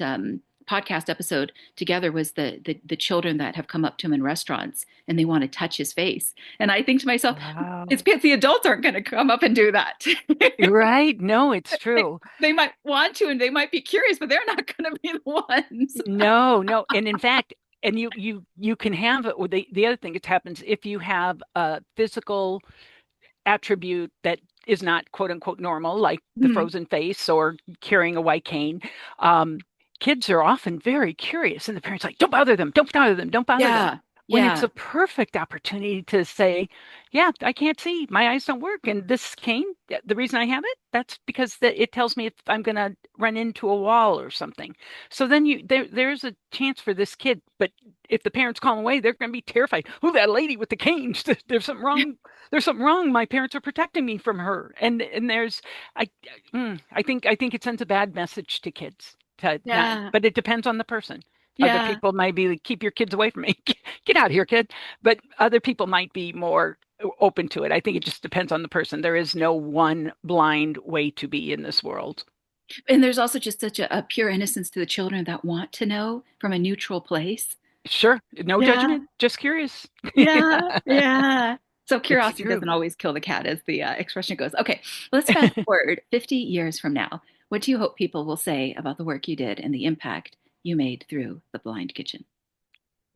podcast episode together was the children that have come up to him in restaurants and they want to touch his face. And I think to myself, it's Wow. because the adults aren't going to come up and do that. You're right. No, it's true. They might want to and they might be curious, but they're not going to be the ones. No, no. And in fact, and you can have it. Or the other thing that happens if you have a physical attribute that is not quote unquote normal, like the Mhm. frozen face or carrying a white cane. Um, Kids are often very curious, and the parents are like, "Don't bother them. Don't bother them. Don't bother them." Yeah. when it's Yeah. a perfect opportunity to say, yeah, I can't see, my eyes don't work. And this cane, the reason I have it, that's because it tells me if I'm going to run into a wall or something. So then there's a chance for this kid. But if the parents call away, they're going to be terrified. Oh, that lady with the cane, there's something wrong. There's something wrong. My parents are protecting me from her. And I, I think it sends a bad message to kids to not, Yeah. but it depends on the person. Other Yeah. people might be like, keep your kids away from me. Get out of here, kid. But other people might be more open to it. I think it just depends on the person. There is no one blind way to be in this world. And there's also just such a pure innocence to the children that want to know from a neutral place. Sure, no Yeah. judgment, just curious. Yeah. Yeah. So It's curiosity true. doesn't always kill the cat, as the expression goes. Okay, let's fast forward 50 years from now. What do you hope people will say about the work you did and the impact you made through the Blind Kitchen?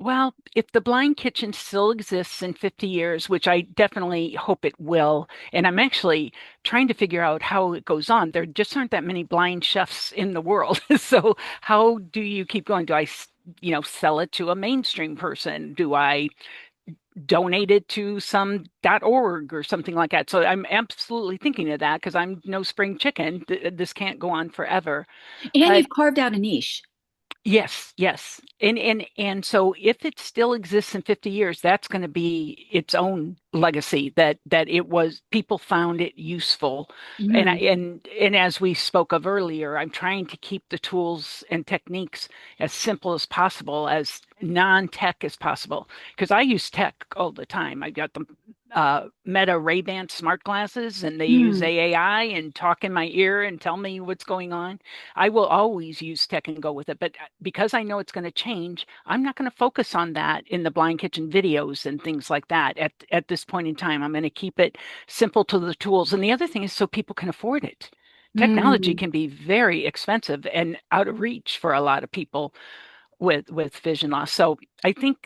Well, if the blind kitchen still exists in 50 years, which I definitely hope it will, and I'm actually trying to figure out how it goes on. There just aren't that many blind chefs in the world. So how do you keep going? Do I, sell it to a mainstream person? Do I donate it to some .org or something like that? So I'm absolutely thinking of that because I'm no spring chicken. This can't go on forever. And But you've carved out a niche. yes, yes. And so if it still exists in 50 years, that's going to be its own legacy that it was people found it useful. And I Mm, and as we spoke of earlier, I'm trying to keep the tools and techniques as simple as possible, as non-tech as possible, because I use tech all the time. I got the Meta Ray-Ban smart glasses and they use mm, AI and talk in my ear and tell me what's going on. I will always use tech and go with it. But because I know it's going to change, I'm not going to focus on that in the Blind Kitchen videos and things like that at this point in time. I'm going to keep it simple to the tools. And the other thing is so people can afford it. Technology mm. can be very expensive and out of reach for a lot of people with vision loss. So I think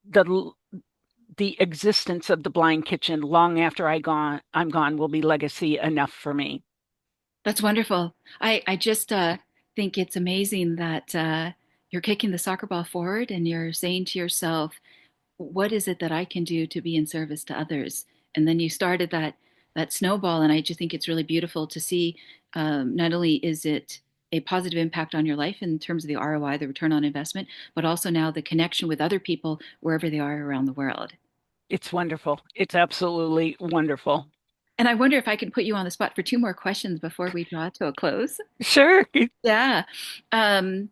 the the existence of the Blind Kitchen long after I'm gone will be legacy enough for me. That's wonderful. I just think it's amazing that you're kicking the soccer ball forward and you're saying to yourself, what is it that I can do to be in service to others? And then you started that snowball, and I just think it's really beautiful to see. Not only is it a positive impact on your life in terms of the ROI, the return on investment, but also now the connection with other people wherever they are around the world. It's wonderful. It's absolutely wonderful. And I wonder if I can put you on the spot for two more questions before we draw to a close. Sure. Yeah. Um,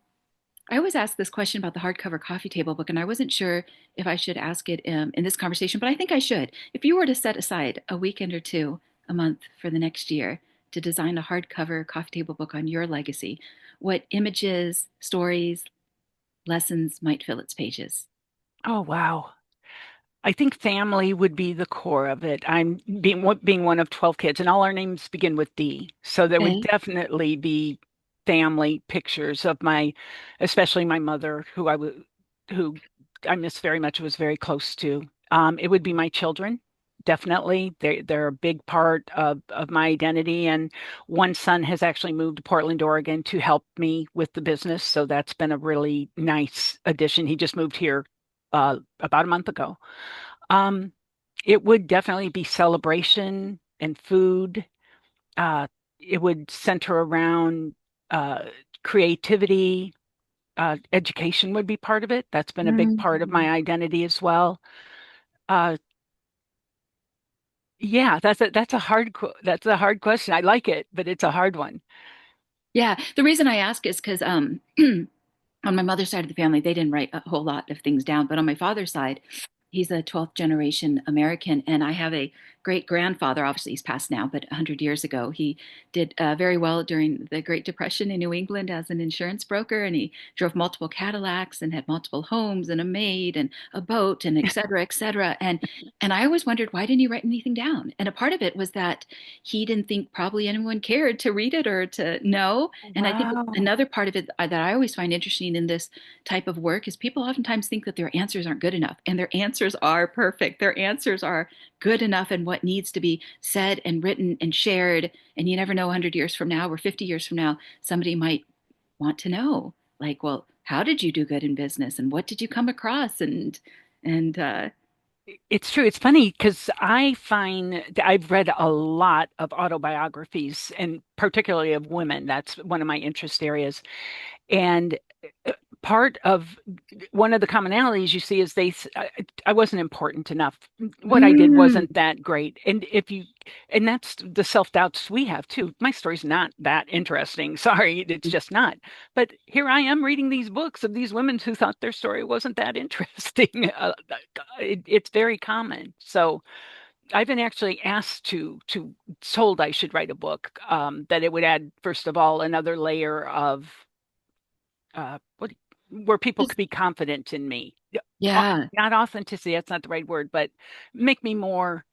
I always ask this question about the hardcover coffee table book, and I wasn't sure if I should ask it in this conversation, but I think I should. If you were to set aside a weekend or two a month for the next year to design a hardcover coffee table book on your legacy, what images, stories, lessons might fill its pages? Oh, wow. I think family would be the core of it. I'm being one of 12 kids, and all our names begin with D. So there would Okay. definitely be family pictures of especially my mother, who I miss very much, was very close to. It would be my children, definitely. They're a big part of my identity. And one son has actually moved to Portland, Oregon to help me with the business. So that's been a really nice addition. He just moved here about a month ago. Um, it would definitely be celebration and food. Uh, it would center around uh, creativity. Education would be part of it. That's been a big part of Mm. my identity as well. Uh, yeah, that's a hard question. I like it, but it's a hard one. Yeah, the reason I ask is because on my mother's side of the family, they didn't write a whole lot of things down. But on my father's side, he's a 12th generation American. And I have a great grandfather. Obviously, he's passed now, but 100 years ago, he did very well during the Great Depression in New England as an insurance broker. And he drove multiple Cadillacs and had multiple homes and a maid and a boat and et cetera, et cetera. And I always wondered, why didn't he write anything down? And a part of it was that he didn't think probably anyone cared to read it or to know. And I think Wow. another part of it that I always find interesting in this type of work is people oftentimes think that their answers aren't good enough, and their answers are perfect. Their answers are good enough, and what needs to be said and written and shared. And you never know, 100 years from now or 50 years from now, somebody might want to know, like, well, how did you do good in business, and what did you come across, and And It's true. It's funny because I find I've read a lot of autobiographies and particularly of women. That's one of my interest areas. And uh, part of one of the commonalities you see is I wasn't important enough. What I did mm, wasn't that great. And that's the self-doubts we have too. My story's not that interesting. Sorry, it's just not. But here I am reading these books of these women who thought their story wasn't that interesting. It's very common. So I've been actually asked told I should write a book, that it would add, first of all, another layer of what where people just could be confident in me. Yeah, yeah. not authenticity, that's not the right word, but make me more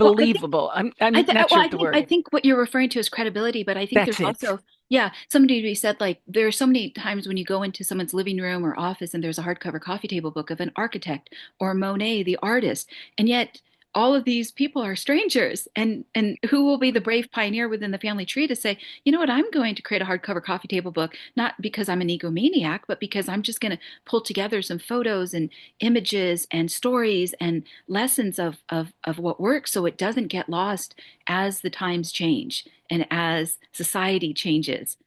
Well, I think believable. I'm not well, sure of the I word. think what you're referring to is credibility, but I think That's there's it. also, yeah, somebody to be said like there are so many times when you go into someone's living room or office and there's a hardcover coffee table book of an architect or Monet, the artist, and yet all of these people are strangers. And who will be the brave pioneer within the family tree to say, you know what, I'm going to create a hardcover coffee table book, not because I'm an egomaniac, but because I'm just going to pull together some photos and images and stories and lessons of what works so it doesn't get lost as the times change and as society changes.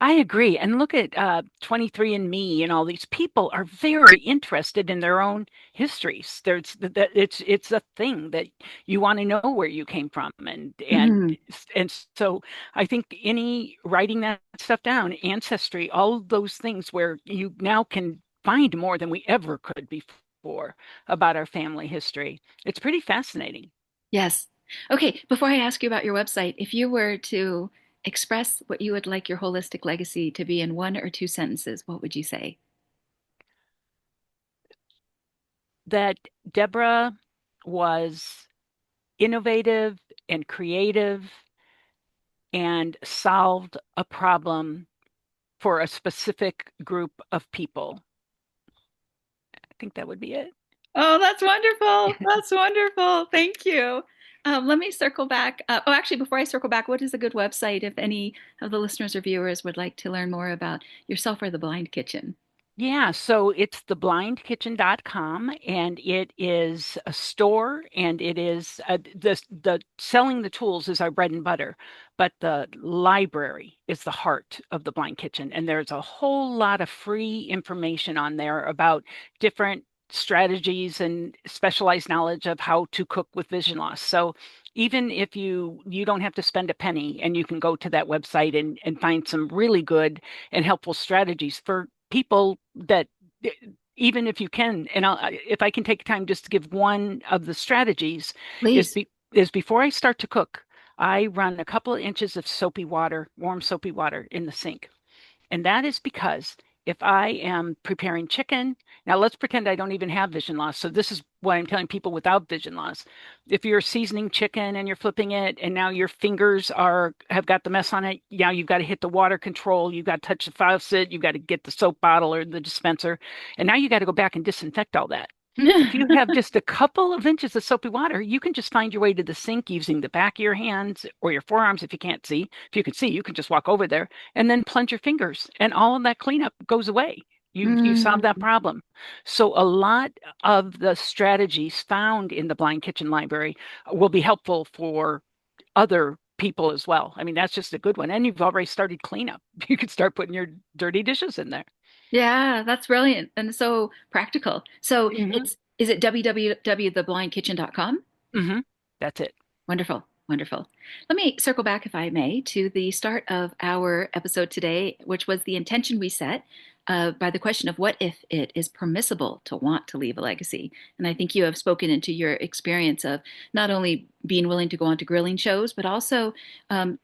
I agree. And look at 23andMe and all these people are very interested in their own histories. It's a thing that you want to know where you came from, Mhm. and so I think any writing that stuff down, ancestry, all of those things where you now can find more than we ever could before about our family history. It's pretty fascinating. Yes. Okay, before I ask you about your website, if you were to express what you would like your holistic legacy to be in one or two sentences, what would you say? That Deborah was innovative and creative and solved a problem for a specific group of people. I think that would be it. Oh, that's wonderful. That's wonderful. Thank you. Let me circle back. Oh, actually, before I circle back, what is a good website if any of the listeners or viewers would like to learn more about yourself or the Blind Kitchen? Yeah, so it's theblindkitchen.com and it is a store and it is the selling the tools is our bread and butter, but the library is the heart of the Blind Kitchen and there's a whole lot of free information on there about different strategies and specialized knowledge of how to cook with vision loss. So even if you don't have to spend a penny and you can go to that website and find some really good and helpful strategies for people that even if you can, and if I can take time just to give one of the strategies Please. is before I start to cook, I run a couple of inches of soapy water, warm soapy water in the sink. And that is because if I am preparing chicken, now let's pretend I don't even have vision loss. So this is what I'm telling people without vision loss. If you're seasoning chicken and you're flipping it and now your fingers are have got the mess on it, now you've got to hit the water control, you've got to touch the faucet, you've got to get the soap bottle or the dispenser, and now you got to go back and disinfect all that. If you have just a couple of inches of soapy water, you can just find your way to the sink using the back of your hands or your forearms if you can't see. If you can see, you can just walk over there and then plunge your fingers, and all of that cleanup goes away. You solve that Mm, problem. So a lot of the strategies found in the Blind Kitchen Library will be helpful for other people as well. I mean, that's just a good one. And you've already started cleanup. You could start putting your dirty dishes in there. yeah, that's brilliant and so practical. So Hmm. it's is it www.theblindkitchen.com? Hmm. That's it. Wonderful, wonderful. Let me circle back, if I may, to the start of our episode today, which was the intention we set by the question of what if it is permissible to want to leave a legacy. And I think you have spoken into your experience of not only being willing to go on to grilling shows, but also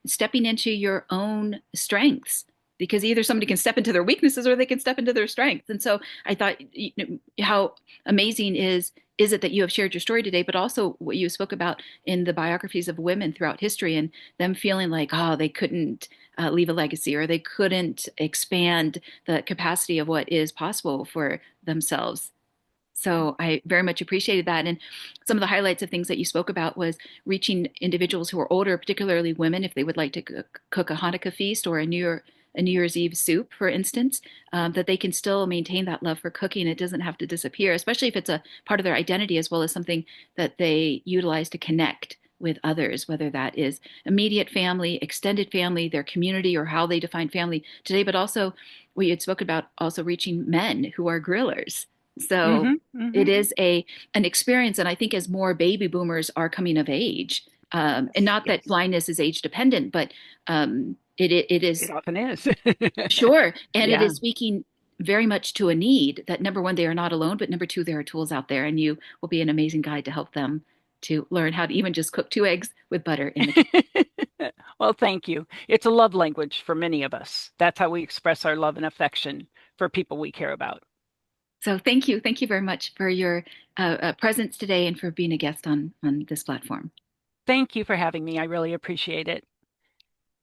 stepping into your own strengths. Because either somebody can step into their weaknesses or they can step into their strengths. And so I thought, you know, how amazing is it that you have shared your story today, but also what you spoke about in the biographies of women throughout history and them feeling like, oh, they couldn't leave a legacy or they couldn't expand the capacity of what is possible for themselves. So I very much appreciated that. And some of the highlights of things that you spoke about was reaching individuals who are older, particularly women, if they would like to cook a Hanukkah feast or a New Year's Eve soup, for instance, that they can still maintain that love for cooking. It doesn't have to disappear, especially if it's a part of their identity as well as something that they utilize to connect with others, whether that is immediate family, extended family, their community, or how they define family today, but also we had spoken about also reaching men who are grillers. So Hmm. it Hmm. is an experience, and I think as more baby boomers are coming of age, and Yes, not that yes, blindness is age dependent, but it it is often is. sure, and it Yeah. is speaking very much to a need that number one, they are not alone, but number two, there are tools out there, and you will be an amazing guide to help them to learn how to even just cook two eggs with butter in the kitchen. Well, thank you. It's a love language for many of us. That's how we express our love and affection for people we care about. So thank you very much for your presence today and for being a guest on this platform. Thank you for having me. I really appreciate it.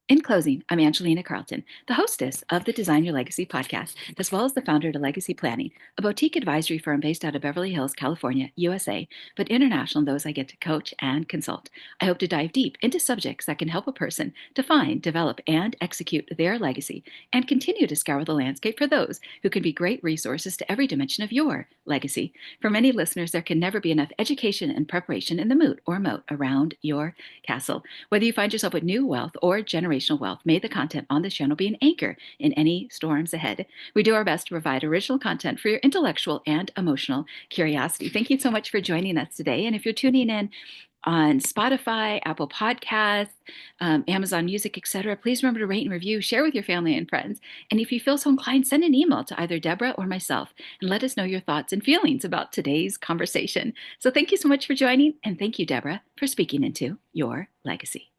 In closing, I'm Angelina Carlton, the hostess of the Design Your Legacy podcast, as well as the founder of Legacy Planning, a boutique advisory firm based out of Beverly Hills, California, USA, but international in those I get to coach and consult. I hope to dive deep into subjects that can help a person define, develop, and execute their legacy, and continue to scour the landscape for those who can be great resources to every dimension of your legacy. For many listeners, there can never be enough education and preparation in the moot or moat around your castle. Whether you find yourself with new wealth or generational wealth, may the content on this channel be an anchor in any storms ahead. We do our best to provide original content for your intellectual and emotional curiosity. Thank you so much for joining us today. And if you're tuning in on Spotify, Apple Podcasts, Amazon Music, etc., please remember to rate and review, share with your family and friends. And if you feel so inclined, send an email to either Debra or myself and let us know your thoughts and feelings about today's conversation. So thank you so much for joining, and thank you, Debra, for speaking into your legacy.